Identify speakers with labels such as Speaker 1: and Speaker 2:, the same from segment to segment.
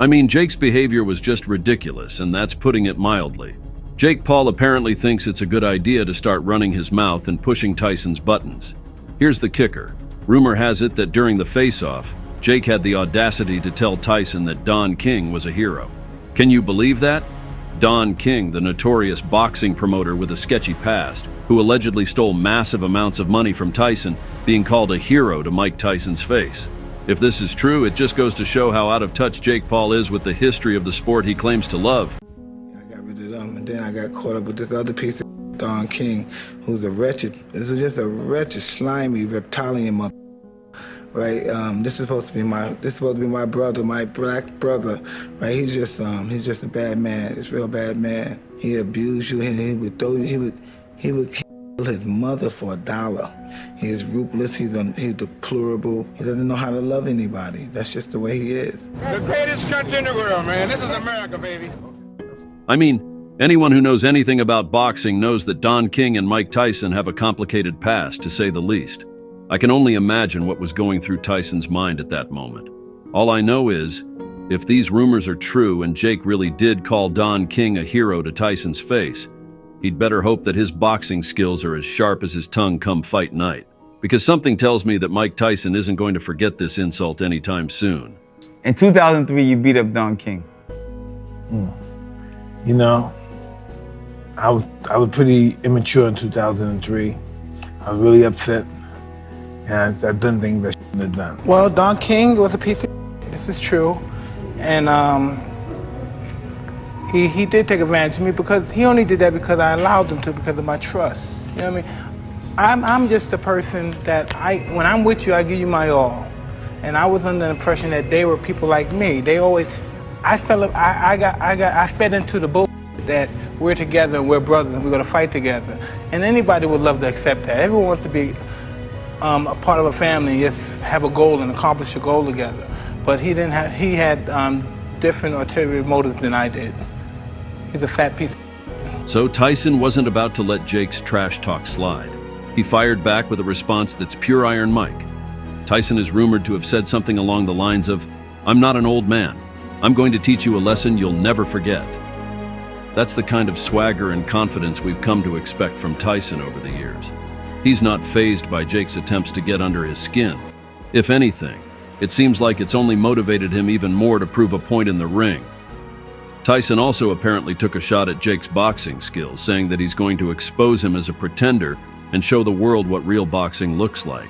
Speaker 1: I mean, Jake's behavior was just ridiculous, and that's putting it mildly. Jake Paul apparently thinks it's a good idea to start running his mouth and pushing Tyson's buttons. Here's the kicker. Rumor has it that during the face-off, Jake had the audacity to tell Tyson that Don King was a hero. Can you believe that? Don King, the notorious boxing promoter with a sketchy past, who allegedly stole massive amounts of money from Tyson, being called a hero to Mike Tyson's face. If this is true, it just goes to show how out of touch Jake Paul is with the history of the sport he claims to love.
Speaker 2: I got rid of them, and then I got caught up with this other piece of Don King, who's just a wretched, slimy, reptilian mother. Right, this is supposed to be my brother, my black brother. Right, he's just a bad man. He's a real bad man. He abused you, and he would kill his mother for $1. He is ruthless. He's deplorable. He doesn't know how to love anybody. That's just the way he is.
Speaker 3: The greatest country in the world, man. This is America, baby.
Speaker 1: I mean, anyone who knows anything about boxing knows that Don King and Mike Tyson have a complicated past, to say the least. I can only imagine what was going through Tyson's mind at that moment. All I know is, if these rumors are true and Jake really did call Don King a hero to Tyson's face, he'd better hope that his boxing skills are as sharp as his tongue come fight night. Because something tells me that Mike Tyson isn't going to forget this insult anytime soon.
Speaker 4: In 2003, you beat up Don King.
Speaker 5: You know, I was pretty immature in 2003. I was really upset. And I've done things that I shouldn't have done.
Speaker 2: Well, Don King was a piece of this is true. And he did take advantage of me because he only did that because I allowed him to, because of my trust. You know what I mean? I'm just the person that when I'm with you, I give you my all. And I was under the impression that they were people like me. I fed into the bull that we're together and we're brothers and we're gonna fight together. And anybody would love to accept that. Everyone wants to be a part of a family, just have a goal and accomplish a goal together. But he had different ulterior motives than I did. He's a fat piece.
Speaker 1: So Tyson wasn't about to let Jake's trash talk slide. He fired back with a response that's pure Iron Mike. Tyson is rumored to have said something along the lines of, "I'm not an old man. I'm going to teach you a lesson you'll never forget." That's the kind of swagger and confidence we've come to expect from Tyson over the years. He's not fazed by Jake's attempts to get under his skin. If anything, it seems like it's only motivated him even more to prove a point in the ring. Tyson also apparently took a shot at Jake's boxing skills, saying that he's going to expose him as a pretender and show the world what real boxing looks like.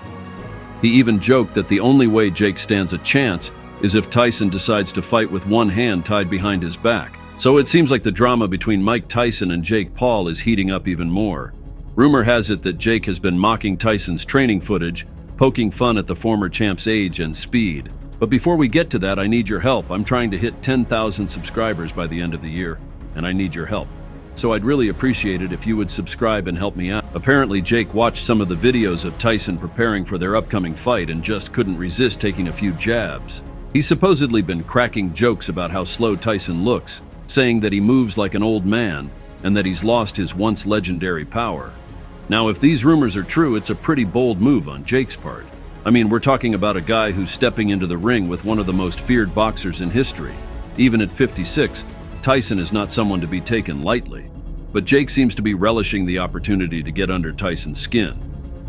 Speaker 1: He even joked that the only way Jake stands a chance is if Tyson decides to fight with one hand tied behind his back. So it seems like the drama between Mike Tyson and Jake Paul is heating up even more. Rumor has it that Jake has been mocking Tyson's training footage, poking fun at the former champ's age and speed. But before we get to that, I need your help. I'm trying to hit 10,000 subscribers by the end of the year, and I need your help. So I'd really appreciate it if you would subscribe and help me out. Apparently, Jake watched some of the videos of Tyson preparing for their upcoming fight and just couldn't resist taking a few jabs. He's supposedly been cracking jokes about how slow Tyson looks, saying that he moves like an old man and that he's lost his once legendary power. Now, if these rumors are true, it's a pretty bold move on Jake's part. I mean, we're talking about a guy who's stepping into the ring with one of the most feared boxers in history. Even at 56, Tyson is not someone to be taken lightly. But Jake seems to be relishing the opportunity to get under Tyson's skin.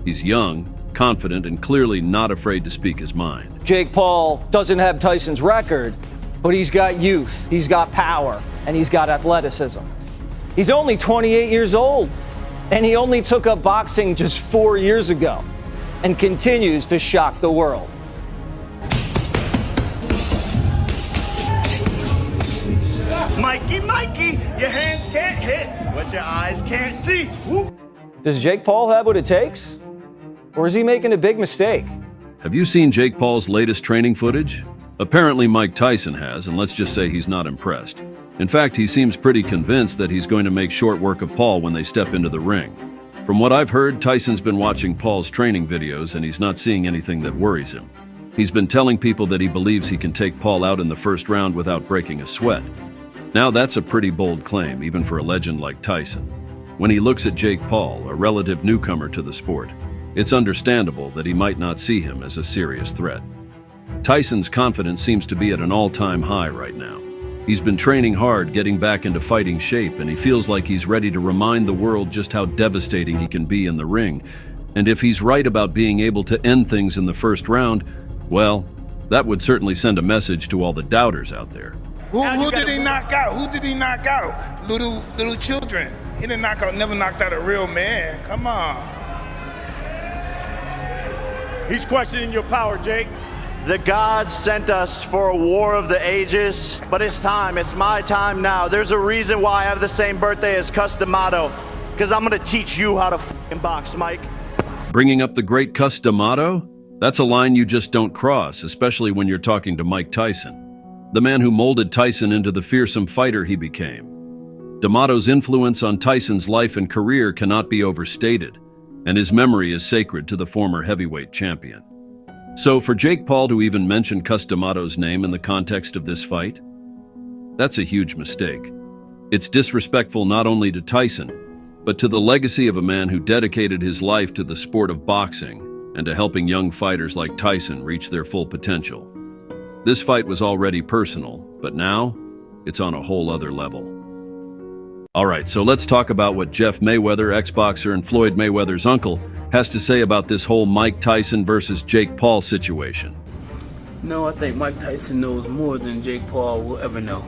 Speaker 1: He's young, confident, and clearly not afraid to speak his mind.
Speaker 6: Jake Paul doesn't have Tyson's record, but he's got youth, he's got power, and he's got athleticism. He's only 28 years old. And he only took up boxing just 4 years ago and continues to shock the world.
Speaker 7: Mikey, your hands can't hit what your eyes can't see. Woo.
Speaker 6: Does Jake Paul have what it takes? Or is he making a big mistake?
Speaker 1: Have you seen Jake Paul's latest training footage? Apparently Mike Tyson has, and let's just say he's not impressed. In fact, he seems pretty convinced that he's going to make short work of Paul when they step into the ring. From what I've heard, Tyson's been watching Paul's training videos and he's not seeing anything that worries him. He's been telling people that he believes he can take Paul out in the first round without breaking a sweat. Now that's a pretty bold claim, even for a legend like Tyson. When he looks at Jake Paul, a relative newcomer to the sport, it's understandable that he might not see him as a serious threat. Tyson's confidence seems to be at an all-time high right now. He's been training hard, getting back into fighting shape, and he feels like he's ready to remind the world just how devastating he can be in the ring. And if he's right about being able to end things in the first round, well, that would certainly send a message to all the doubters out there.
Speaker 3: Who did he knock out? Who did he knock out? Little children. He didn't never knocked out a real man. Come on.
Speaker 7: He's questioning your power, Jake. The gods sent us for a war of the ages, but it's time. It's my time now. There's a reason why I have the same birthday as Cus D'Amato, because I'm going to teach you how to f***ing box, Mike.
Speaker 1: Bringing up the great Cus D'Amato? That's a line you just don't cross, especially when you're talking to Mike Tyson, the man who molded Tyson into the fearsome fighter he became. D'Amato's influence on Tyson's life and career cannot be overstated, and his memory is sacred to the former heavyweight champion. So for Jake Paul to even mention Cus D'Amato's name in the context of this fight, that's a huge mistake. It's disrespectful not only to Tyson, but to the legacy of a man who dedicated his life to the sport of boxing and to helping young fighters like Tyson reach their full potential. This fight was already personal, but now it's on a whole other level. All right, so let's talk about what Jeff Mayweather, ex-boxer and Floyd Mayweather's uncle, has to say about this whole Mike Tyson versus Jake Paul situation.
Speaker 8: No, I think Mike Tyson knows more than Jake Paul will ever know.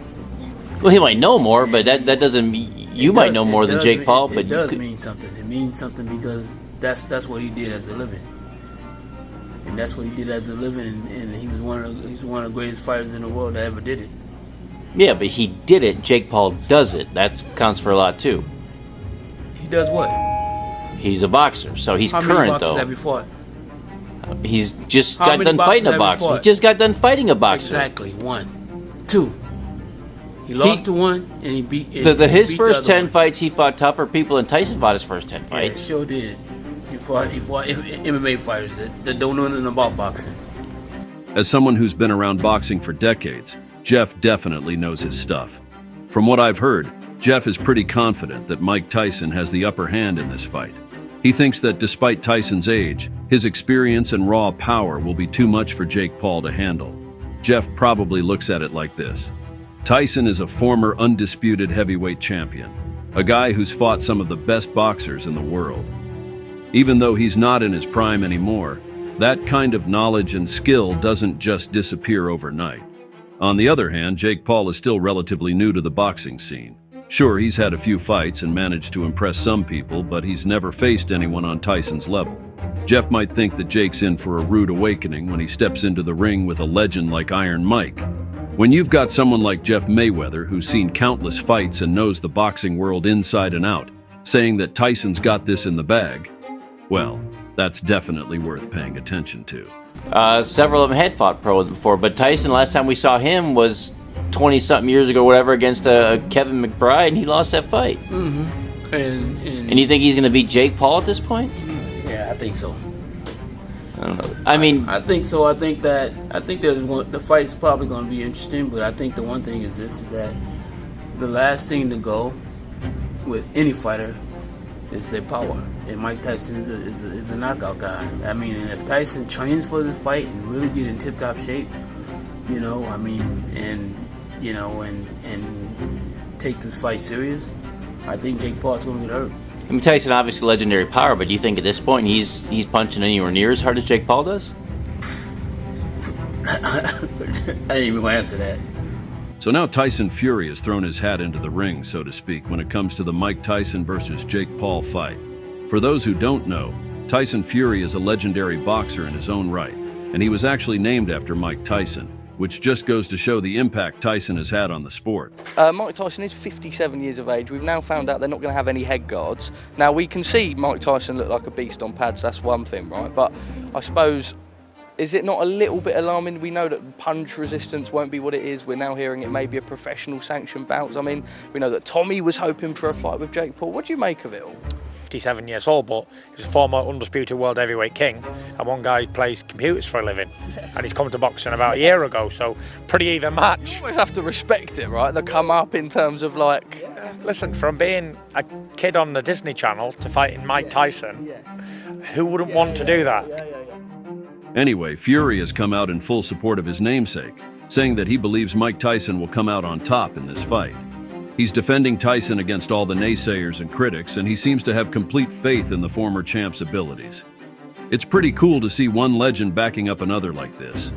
Speaker 9: Well, he might know more, but that doesn't mean you might know more than Jake Paul. But
Speaker 8: it does mean something. It means something because that's what he did as a living, and that's what he did as a living, and he was one of the greatest fighters in the world that ever did it.
Speaker 9: Yeah, but he did it. Jake Paul does it. That counts for a lot too.
Speaker 8: He does what?
Speaker 9: He's a boxer, so he's
Speaker 8: How
Speaker 9: current
Speaker 8: many boxers
Speaker 9: though.
Speaker 8: have you fought?
Speaker 9: He's just
Speaker 8: How
Speaker 9: got
Speaker 8: many
Speaker 9: done
Speaker 8: boxers
Speaker 9: fighting a
Speaker 8: have you
Speaker 9: boxer. He
Speaker 8: fought?
Speaker 9: just got done fighting a boxer.
Speaker 8: Exactly. 1, 2. He lost to one, and he beat.
Speaker 9: His
Speaker 8: beat
Speaker 9: first
Speaker 8: the other
Speaker 9: 10
Speaker 8: one.
Speaker 9: fights, he fought tougher people than Tyson fought his first 10
Speaker 8: Yeah,
Speaker 9: fights.
Speaker 8: he sure did. He fought MMA fighters that don't know nothing about boxing.
Speaker 1: As someone who's been around boxing for decades, Jeff definitely knows his stuff. From what I've heard, Jeff is pretty confident that Mike Tyson has the upper hand in this fight. He thinks that despite Tyson's age, his experience and raw power will be too much for Jake Paul to handle. Jeff probably looks at it like this. Tyson is a former undisputed heavyweight champion, a guy who's fought some of the best boxers in the world. Even though he's not in his prime anymore, that kind of knowledge and skill doesn't just disappear overnight. On the other hand, Jake Paul is still relatively new to the boxing scene. Sure, he's had a few fights and managed to impress some people, but he's never faced anyone on Tyson's level. Jeff might think that Jake's in for a rude awakening when he steps into the ring with a legend like Iron Mike. When you've got someone like Jeff Mayweather who's seen countless fights and knows the boxing world inside and out, saying that Tyson's got this in the bag, well, that's definitely worth paying attention to.
Speaker 9: Several of them had fought pro before, but Tyson, last time we saw him was 20-something years ago, whatever, against Kevin McBride, and he lost that fight.
Speaker 8: Mm-hmm.
Speaker 9: And you think he's going to beat Jake Paul at this point?
Speaker 8: Yeah, I think so.
Speaker 9: I don't know. I mean,
Speaker 8: I think so. I think the fight's probably going to be interesting, but I think the one thing is that the last thing to go with any fighter is their power. And Mike Tyson is a knockout guy. I mean, and if Tyson trains for this fight and really get in tip-top shape, and take this fight serious, I think Jake Paul's going to get hurt.
Speaker 9: I mean, Tyson obviously legendary power, but do you think at this point he's punching anywhere near as hard as Jake Paul does?
Speaker 8: I ain't even going to answer that.
Speaker 1: So now Tyson Fury has thrown his hat into the ring, so to speak, when it comes to the Mike Tyson versus Jake Paul fight. For those who don't know, Tyson Fury is a legendary boxer in his own right, and he was actually named after Mike Tyson, which just goes to show the impact Tyson has had on the sport.
Speaker 6: Mike Tyson is 57 years of age. We've now found out they're not going to have any head guards. Now, we can see Mike Tyson look like a beast on pads, that's one thing, right? But I suppose, is it not a little bit alarming? We know that punch resistance won't be what it is. We're now hearing it may be a professional sanctioned bout. I mean, we know that Tommy was hoping for a fight with Jake Paul. What do you make of it all?
Speaker 10: 57 years old, but he's a former undisputed world heavyweight king, and one guy plays computers for a living, and he's come to boxing about a year ago, so pretty even match.
Speaker 6: You always have to respect it, right? They come up in terms of like...
Speaker 10: Yeah. Listen, from being a kid on the Disney Channel to fighting Mike Tyson, who wouldn't want to do that?
Speaker 1: Anyway, Fury has come out in full support of his namesake, saying that he believes Mike Tyson will come out on top in this fight. He's defending Tyson against all the naysayers and critics, and he seems to have complete faith in the former champ's abilities. It's pretty cool to see one legend backing up another like this.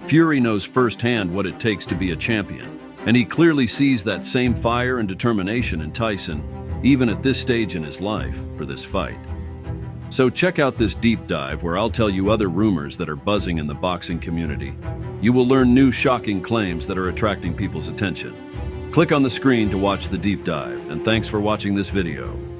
Speaker 1: Fury knows firsthand what it takes to be a champion, and he clearly sees that same fire and determination in Tyson, even at this stage in his life, for this fight. So check out this deep dive where I'll tell you other rumors that are buzzing in the boxing community. You will learn new shocking claims that are attracting people's attention. Click on the screen to watch the deep dive, and thanks for watching this video.